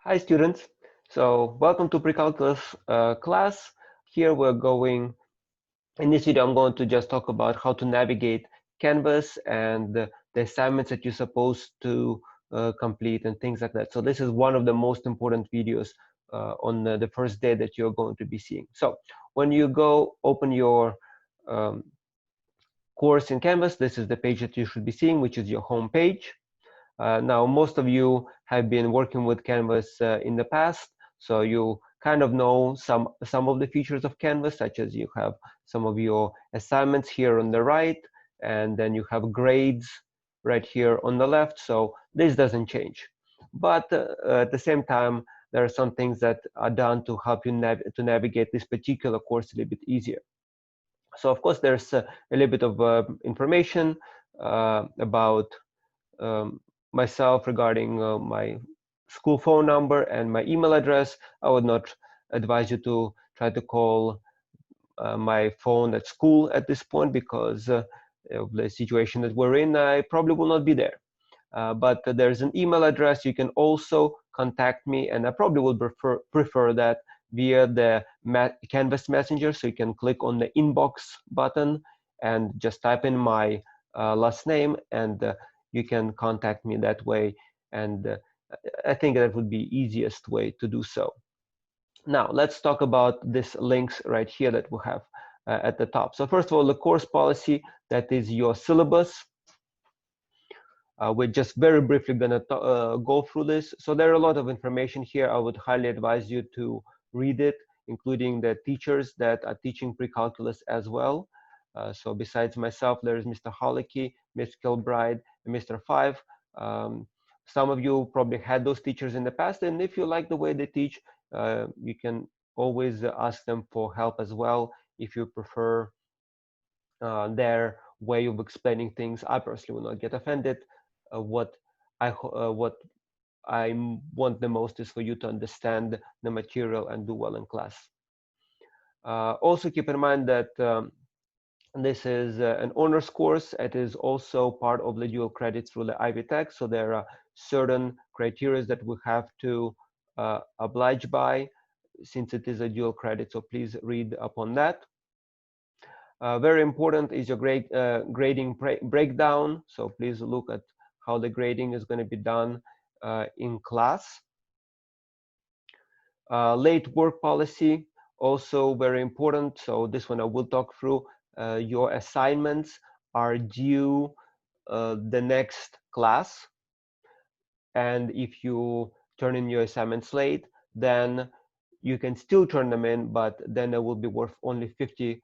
Hi students, so welcome to Precalculus class. Here we're going, in this video I'm going to just talk about how to navigate Canvas and the assignments that you're supposed to complete and things like that. So this is one of the most important videos on the first day that you're going to be seeing. So when you go open your um, course in Canvas, this is the page that you should be seeing, which is your home page. Now, most of you have been working with Canvas in the past, so you kind of know some of the features of Canvas, such as you have some of your assignments here on the right, and then you have grades right here on the left. So this doesn't change. But at the same time, there are some things that are done to help you navigate this particular course a little bit easier. So of course, there's a little bit of information about um, myself regarding my school phone number and my email address. I would not advise you to try to call my phone at school at this point because of the situation that we're in. I probably will not be there. But there's an email address. You can also contact me, and I probably would prefer that via the Canvas Messenger. So you can click on the inbox button and just type in my last name, and you can contact me that way. And I think that would be easiest way to do so. Now let's talk about this links right here that we have at the top. So first of all, the course policy, that is your syllabus. We're just very briefly going to go through this. So there are a lot of information here. I would highly advise you to read it, including the teachers that are teaching pre-calculus as well. So besides myself, there is Mr. Holicky, Ms. Kilbride, and Mr. Five. Some of you probably had those teachers in the past, and if you like the way they teach, you can always ask them for help as well if you prefer their way of explaining things. I personally will not get offended. What I want the most is for you to understand the material and do well in class. Also keep in mind that this is an honors course. It is also part of the dual credits through the Ivy Tech. So there are certain criteria that we have to oblige by since it is a dual credit. So please read upon that. Very important is your grading breakdown. So please look at how the grading is going to be done in class. Late work policy, also very important. So this one I will talk through. Your assignments are due the next class. And if you turn in your assignments late, then you can still turn them in, but then they will be worth only 50%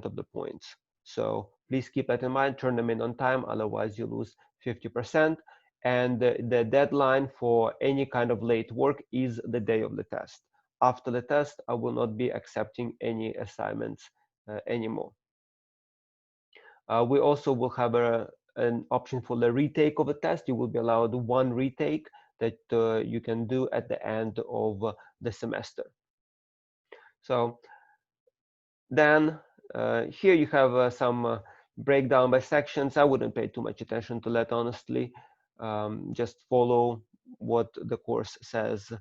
of the points. So please keep that in mind, turn them in on time, otherwise you lose 50%. And the deadline for any kind of late work is the day of the test. After the test, I will not be accepting any assignments anymore. We also will have an option for the retake of a test. You will be allowed one retake that you can do at the end of the semester. So then here you have some breakdown by sections. I wouldn't pay too much attention to that, honestly. Just follow what the course says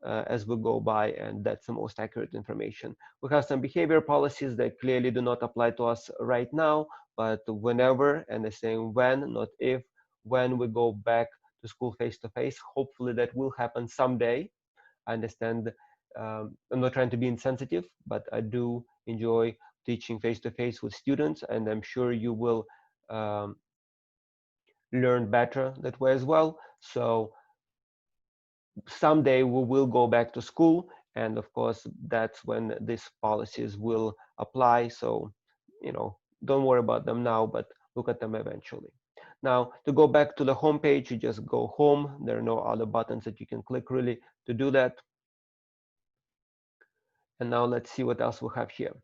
as we go by, and that's the most accurate information. We have some behavior policies that clearly do not apply to us right now, but whenever, and I'm saying when, not if, when we go back to school face-to-face, hopefully that will happen someday. I understand I'm not trying to be insensitive, but I do enjoy teaching face-to-face with students, and I'm sure you will learn better that way as well. So someday we will go back to school, and of course that's when these policies will apply. So don't worry about them now, but look at them eventually. Now to go back to the home page, you just go home. There are no other buttons that you can click really to do that. And now let's see what else we have here.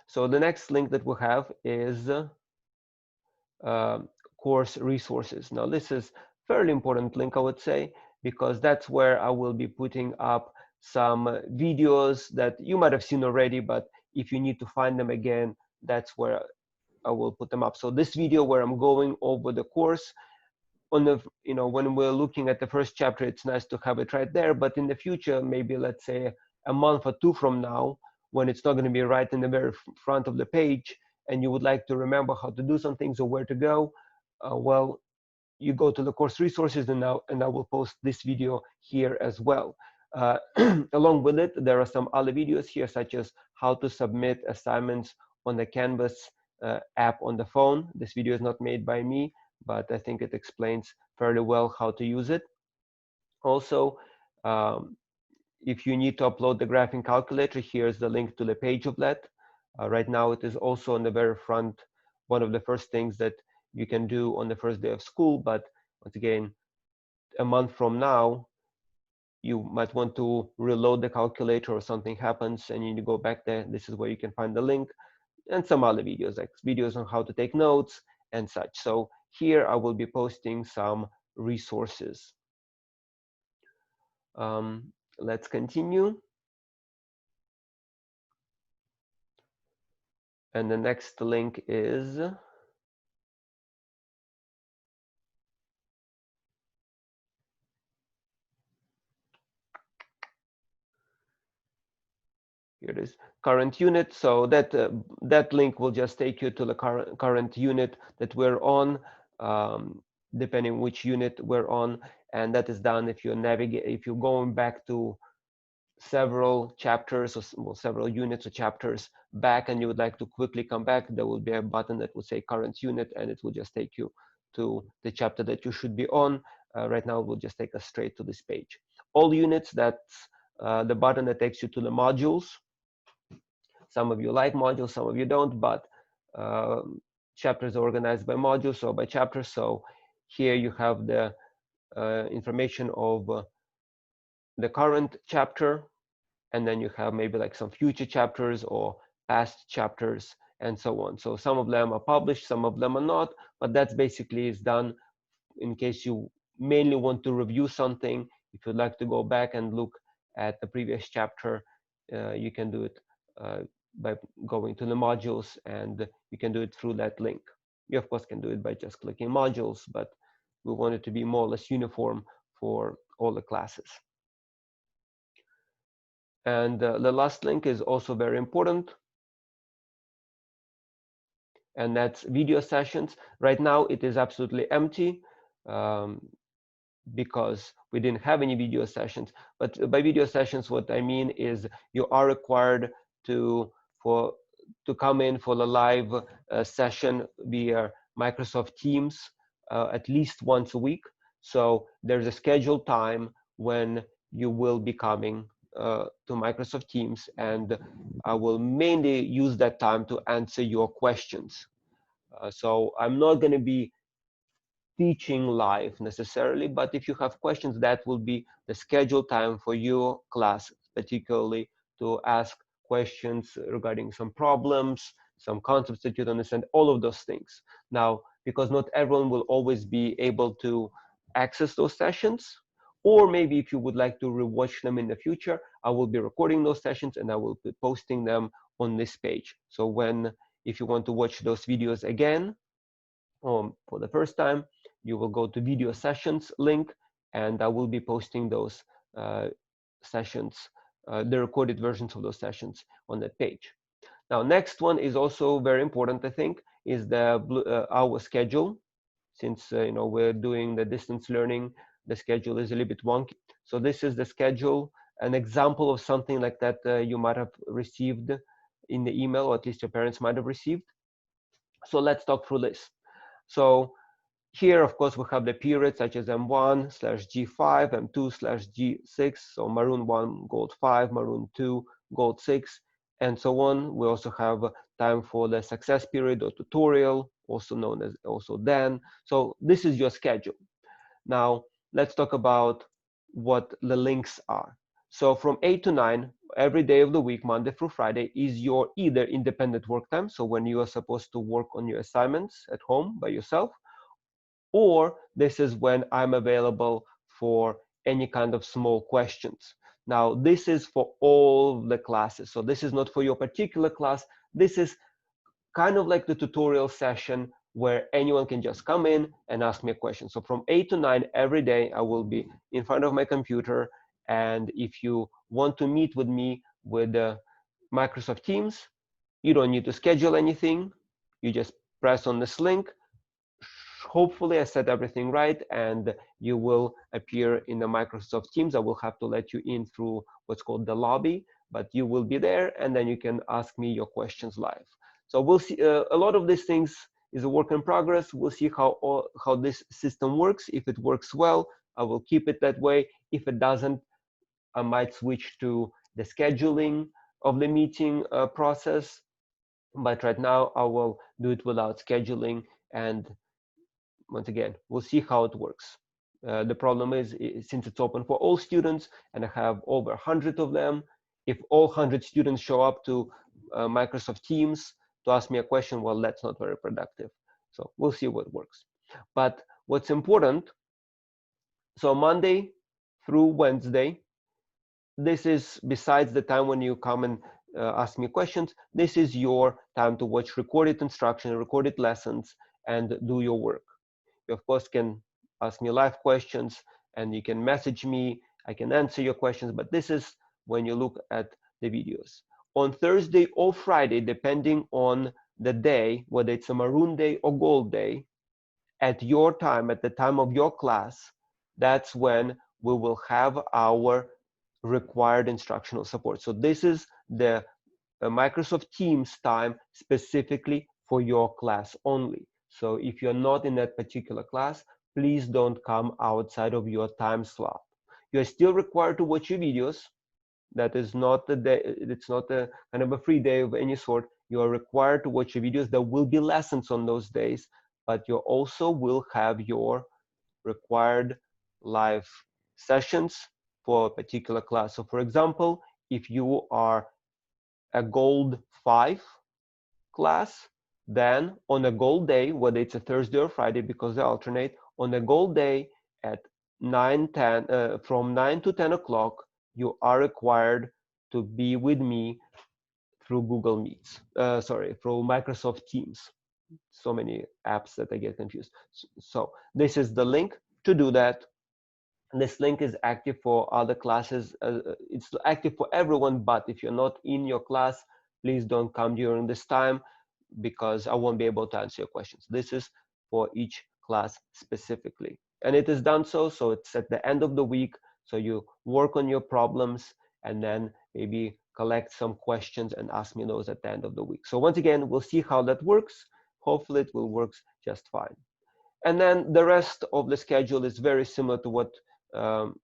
So the next link that we have is course resources. Now this is fairly important link, I would say, because that's where I will be putting up some videos that you might have seen already, but if you need to find them again, that's where I will put them up. So this video where I'm going over the course, on the, when we're looking at the first chapter, it's nice to have it right there. But in the future, maybe let's say a month or two from now, when it's not going to be right in the very front of the page, and you would like to remember how to do some things or where to go, well, you go to the course resources, and I will post this video here as well. Along with it, there are some other videos here, such as how to submit assignments on the Canvas app on the phone. This video is not made by me, but I think it explains fairly well how to use it. Also, if you need to upload the graphing calculator, here's the link to the page of that. Right now, it is also on the very front, one of the first things that you can do on the first day of school. But once again, a month from now, you might want to reload the calculator or something happens and you need to go back there. This is where you can find the link, and some other videos, like videos on how to take notes and such. So here I will be posting some resources. Let's continue. And the next link is here it is, current unit. So that link will just take you to the current unit that we're on, depending which unit we're on, and that is done if you're going back to several chapters, or several units or chapters back, and you would like to quickly come back. There will be a button that will say current unit, and it will just take you to the chapter that you should be on. Right now, it will just take us straight to this page. All units, that's the button that takes you to the modules. Some of you like modules, some of you don't, but chapters are organized by modules or by chapters. So here you have the information of the current chapter, and then you have maybe like some future chapters or past chapters and so on. So some of them are published, some of them are not, but that's basically is done in case you mainly want to review something. If you'd like to go back and look at the previous chapter, you can do it by going to the modules, and you can do it through that link. You of course can do it by just clicking modules, but we want it to be more or less uniform for all the classes. And the last link is also very important, and that's video sessions. Right now it is absolutely empty because we didn't have any video sessions. But by video sessions, what I mean is you are required to come in for the live session via Microsoft Teams at least once a week. So there's a scheduled time when you will be coming to Microsoft Teams, and I will mainly use that time to answer your questions. So I'm not going to be teaching live necessarily, but if you have questions, that will be the scheduled time for your class, particularly to ask questions regarding some problems, some concepts that you don't understand, all of those things. Now, because not everyone will always be able to access those sessions, or maybe if you would like to rewatch them in the future, I will be recording those sessions and I will be posting them on this page. So if you want to watch those videos again, for the first time, you will go to video sessions link, and I will be posting those sessions, the recorded versions of those sessions on that page. Now, next one is also very important, I think, is the our schedule. Since we're doing the distance learning, the schedule is a little bit wonky. So this is the schedule, an example of something like that you might have received in the email, or at least your parents might have received. So let's talk through this. So here, of course, we have the periods such as M1/G5, M2/G6, so Maroon 1, Gold 5, Maroon 2, Gold 6, and so on. We also have time for the success period or tutorial, also known as DAN. So this is your schedule. Now, let's talk about what the links are. So from 8 to 9, every day of the week, Monday through Friday, is your either independent work time, so when you are supposed to work on your assignments at home by yourself, or this is when I'm available for any kind of small questions. Now, this is for all the classes. So this is not for your particular class. This is kind of like the tutorial session where anyone can just come in and ask me a question. So from 8 to 9 every day, I will be in front of my computer. And if you want to meet with me with Microsoft Teams, you don't need to schedule anything. You just press on this link. Hopefully I set everything right, and you will appear in the Microsoft Teams. I will have to let you in through what's called the lobby, but you will be there, and then you can ask me your questions live. So we'll see. A lot of these things is a work in progress. We'll see how this system works. If it works well, I will keep it that way. If it doesn't, I might switch to the scheduling of the meeting process. But right now, I will do it without scheduling, and once again, we'll see how it works. The problem is, since it's open for all students, and I have over 100 of them, if all 100 students show up to Microsoft Teams to ask me a question, well, that's not very productive. So we'll see what works. But what's important, so Monday through Wednesday, this is, besides the time when you come and ask me questions, this is your time to watch recorded instruction, recorded lessons, and do your work. You, of course, can ask me live questions, and you can message me. I can answer your questions, but this is when you look at the videos. On Thursday or Friday, depending on the day, whether it's a maroon day or gold day, at your time, at the time of your class, that's when we will have our required instructional support. So this is the Microsoft Teams time specifically for your class only. So if you're not in that particular class, please don't come outside of your time slot. You're still required to watch your videos. That is not the day, it's not a kind of a free day of any sort. You are required to watch your videos. There will be lessons on those days, but you also will have your required live sessions for a particular class. So for example, if you are a gold 5 class, then on a gold day, whether it's a Thursday or Friday, because they alternate, on a gold day at 9:10, from 9 to 10 o'clock, you are required to be with me through Google Meets, through Microsoft Teams. So many apps that I get confused. So this is the link to do that. This link is active for other classes. It's active for everyone, but if you're not in your class, please don't come during this time, because I won't be able to answer your questions. This is for each class specifically. And it is done so it's at the end of the week. So you work on your problems and then maybe collect some questions and ask me those at the end of the week. So once again, we'll see how that works. Hopefully it will work just fine. And then the rest of the schedule is very similar to what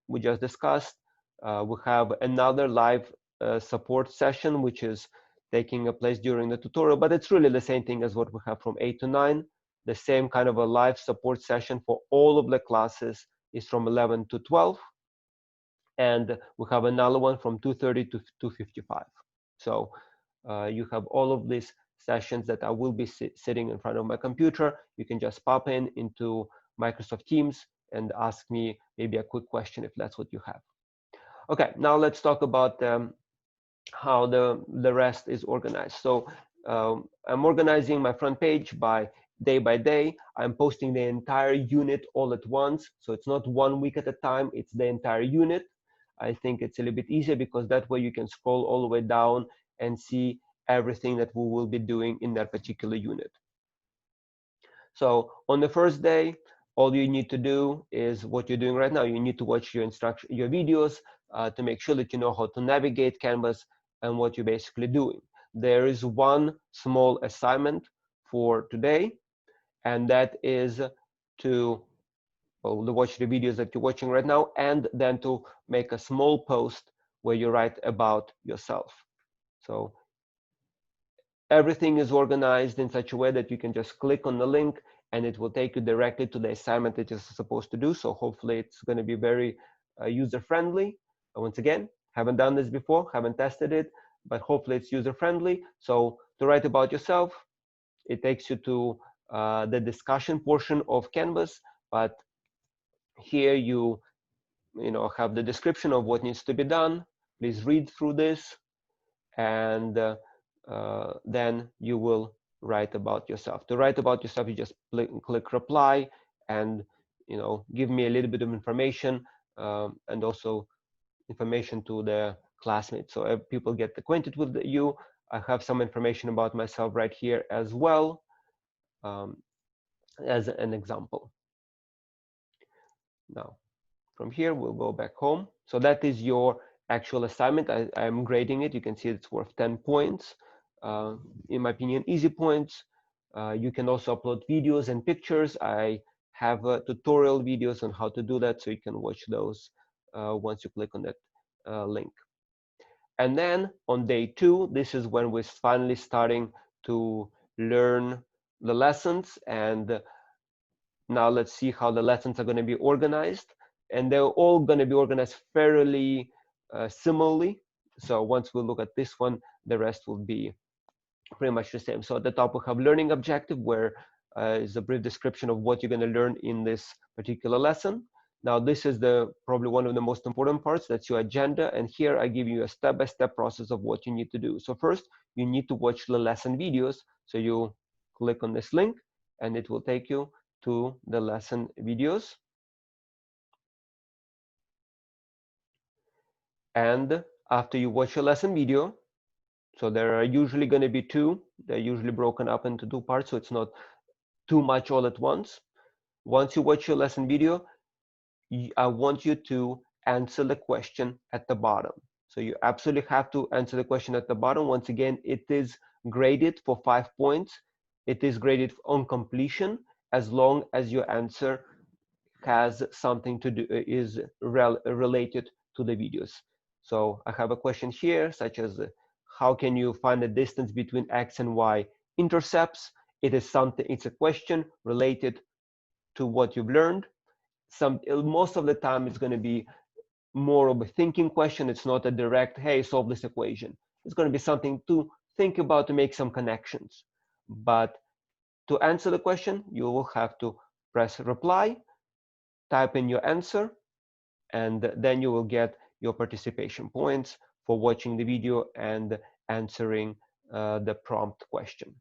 we just discussed. We have another live support session, which is taking place during the tutorial, but it's really the same thing as what we have from 8 to 9. The same kind of a live support session for all of the classes is from 11 to 12. And we have another one from 2:30 to 2:55. So you have all of these sessions that I will be sitting in front of my computer. You can just pop into Microsoft Teams and ask me maybe a quick question if that's what you have. Okay, now let's talk about how the rest is organized. So I'm organizing my front page by day. I'm posting the entire unit all at once. So it's not 1 week at a time, it's the entire unit. I think it's a little bit easier because that way you can scroll all the way down and see everything that we will be doing in that particular unit. So on the first day, all you need to do is what you're doing right now. You need to watch your videos to make sure that you know how to navigate Canvas and what you're basically doing. There is one small assignment for today, and that is to watch the videos that you're watching right now, and then to make a small post where you write about yourself. So everything is organized in such a way that you can just click on the link and it will take you directly to the assignment that you're supposed to do. So hopefully it's going to be very user-friendly. Once again, haven't done this before, haven't tested it, but hopefully it's user-friendly. So to write about yourself, it takes you to the discussion portion of Canvas, but here you have the description of what needs to be done. Please read through this, and then you will write about yourself. To write about yourself, you just click reply and give me a little bit of information, and also information to the classmates, so people get acquainted with you. I have some information about myself right here as well, as an example. Now from here we'll go back home. So that is your actual assignment. I'm grading it. You can see it's worth 10 points. In my opinion, easy points. You can also upload videos and pictures. I have tutorial videos on how to do that, so you can watch those once you click on that link. And then on day 2, this is when we're finally starting to learn the lessons. And now let's see how the lessons are going to be organized. And they're all going to be organized fairly similarly. So once we look at this one, the rest will be pretty much the same. So at the top we have learning objective, where is a brief description of what you're going to learn in this particular lesson. Now this is probably one of the most important parts. That's your agenda, and here I give you a step-by-step process of what you need to do. So first you need to watch the lesson videos. So you click on this link and it will take you to the lesson videos. And after you watch your lesson video, so there are usually going to be 2, they're usually broken up into 2 parts, so it's not too much all at once. Once you watch your lesson video, I want you to answer the question at the bottom. So you absolutely have to answer the question at the bottom. Once again, it is graded for 5 points. It is graded on completion as long as your answer has something to do, is related to the videos. So I have a question here, such as how can you find the distance between x and y intercepts? It is something, it's a question related to what you've learned. Most of the time it's going to be more of a thinking question. It's not a direct, hey, solve this equation. It's going to be something to think about, to make some connections. But to answer the question, you will have to press reply, type in your answer, and then you will get your participation points for watching the video and answering the prompt question.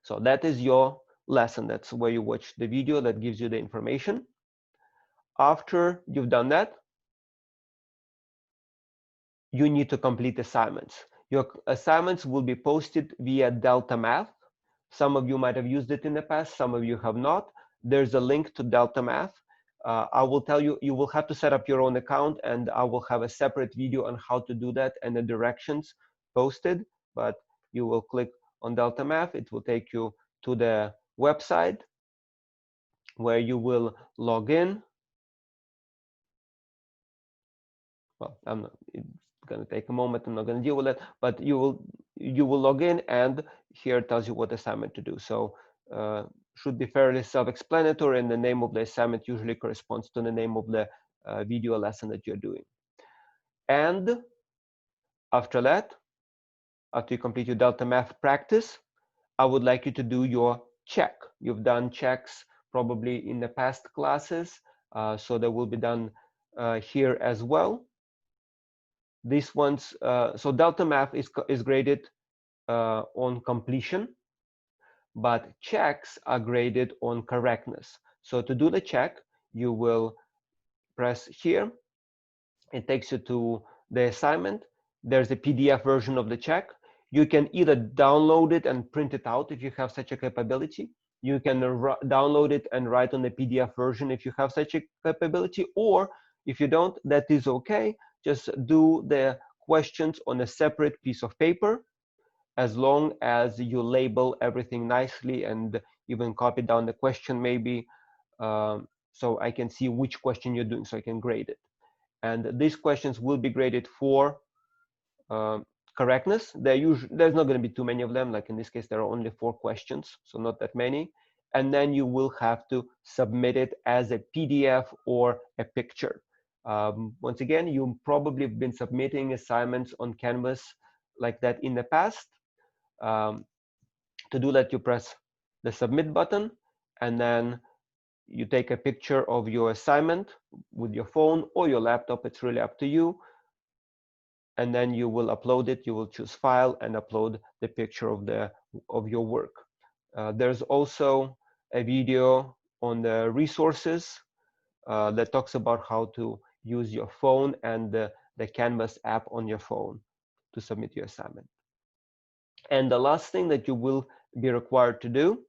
So that is your lesson. That's where you watch the video that gives you the information. After you've done that, you need to complete assignments. Your assignments will be posted via Delta Math. Some of you might have used it in the past, some of you have not. There's a link to Delta Math. I will tell you, you will have to set up your own account, and I will have a separate video on how to do that and the directions posted. But you will click on Delta Math. It will take you to the website where you will log in. Well, it's going to take a moment. I'm not going to deal with it, but you will log in, and here it tells you what assignment to do. So should be fairly self-explanatory, and the name of the assignment usually corresponds to the name of the video lesson that you're doing. And after that, after you complete your Delta Math practice, I would like you to do your check. You've done checks probably in the past classes, so they will be done here as well. These ones, so Delta Math is graded on completion, but checks are graded on correctness. So to do the check, you will press here. It takes you to the assignment. There's a PDF version of the check. You can either download it and print it out if you have such a capability. You can download it and write on the PDF version if you have such a capability, or if you don't, that is okay. Just do the questions on a separate piece of paper, as long as you label everything nicely and even copy down the question maybe, so I can see which question you're doing, so I can grade it. And these questions will be graded for correctness. There's not going to be too many of them. Like in this case, there are only 4 questions, so not that many. And then you will have to submit it as a PDF or a picture. Once again, you've probably been submitting assignments on Canvas like that in the past. To do that, you press the submit button, and then you take a picture of your assignment with your phone or your laptop. It's really up to you. And then you will upload it. You will choose file and upload the picture of the of your work. There's also a video on the resources that talks about how to use your phone and the Canvas app on your phone to submit your assignment. And the last thing that you will be required to do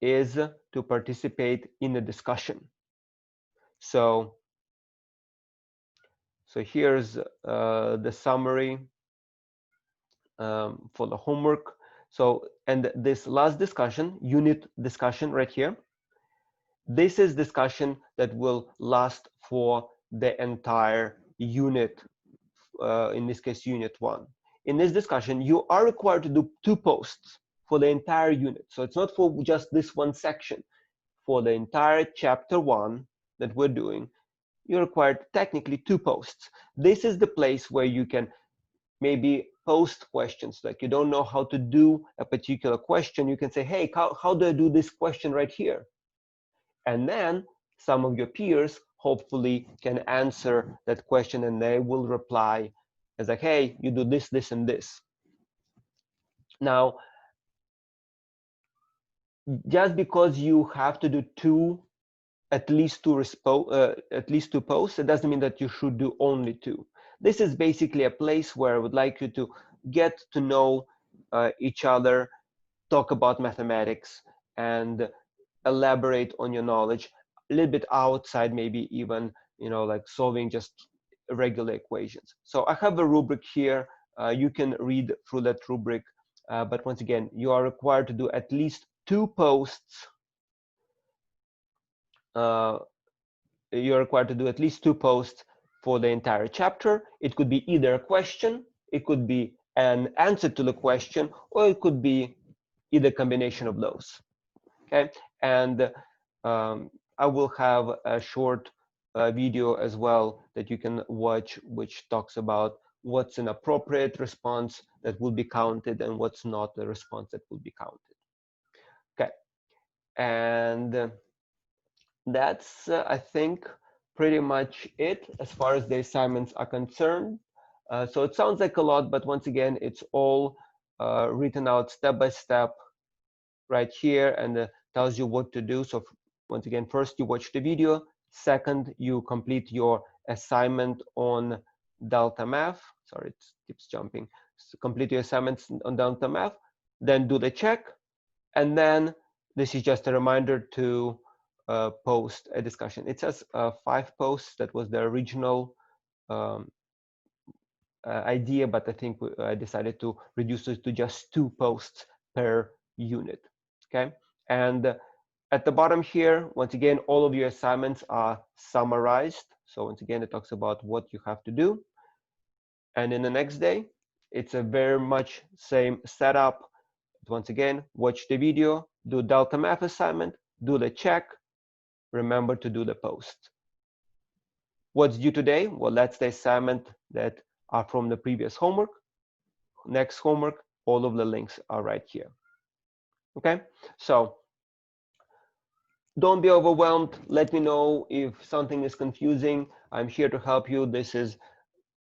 is to participate in a discussion. So here's the summary for the homework. So, and this last discussion, unit discussion right here, this is discussion that will last for the entire unit, in this case, unit 1. In this discussion, you are required to do 2 posts for the entire unit. So it's not for just this one section. For the entire chapter 1 that we're doing, you're required technically 2 posts. This is the place where you can maybe post questions. Like you don't know how to do a particular question, you can say, hey, how do I do this question right here? And then some of your peers hopefully can answer that question, and they will reply as like, hey, you do this, this, and this. Now, just because you have to do at least two posts, it doesn't mean that you should do only 2. This is basically a place where I would like you to get to know each other, talk about mathematics, and elaborate on your knowledge a little bit outside, maybe even, like solving just regular equations. So I have a rubric here. You can read through that rubric, but once again, you are required to do at least 2 posts. You're required to do at least 2 posts for the entire chapter. It could be either a question, it could be an answer to the question, or it could be either combination of those. Okay, and I will have a short video as well that you can watch, which talks about what's an appropriate response that will be counted and what's not the response that will be counted. Okay, and that's I think pretty much it as far as the assignments are concerned. So it sounds like a lot, but once again, it's all written out step by step right here, and tells you what to do. So once again, first you watch the video, second you complete your assignment on Delta Math. Sorry, it keeps jumping. So complete your assignments on Delta Math, then do the check, and then this is just a reminder to post a discussion. It says 5 posts. That was the original idea, but I think I decided to reduce it to just 2 posts per unit. Okay, and at the bottom here, once again, all of your assignments are summarized. So once again, it talks about what you have to do. And in the next day, it's a very much same setup. Once again, watch the video, do Delta Math assignment, do the check, remember to do the post. What's due today? Well, that's the assignment that are from the previous homework. Next homework, all of the links are right here. Okay, so don't be overwhelmed. Let me know if something is confusing. I'm here to help you. This is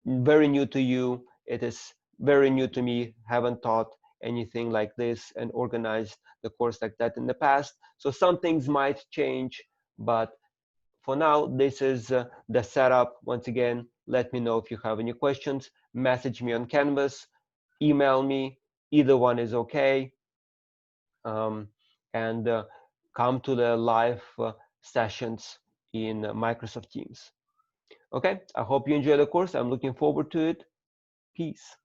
very new to you. It is very new to me. Haven't taught anything like this and organized the course like that in the past. So some things might change, but for now, this is the setup. Once again, let me know if you have any questions. Message me on Canvas, email me. Either one is okay. And come to the live sessions in Microsoft Teams. Okay, I hope you enjoy the course. I'm looking forward to it. Peace.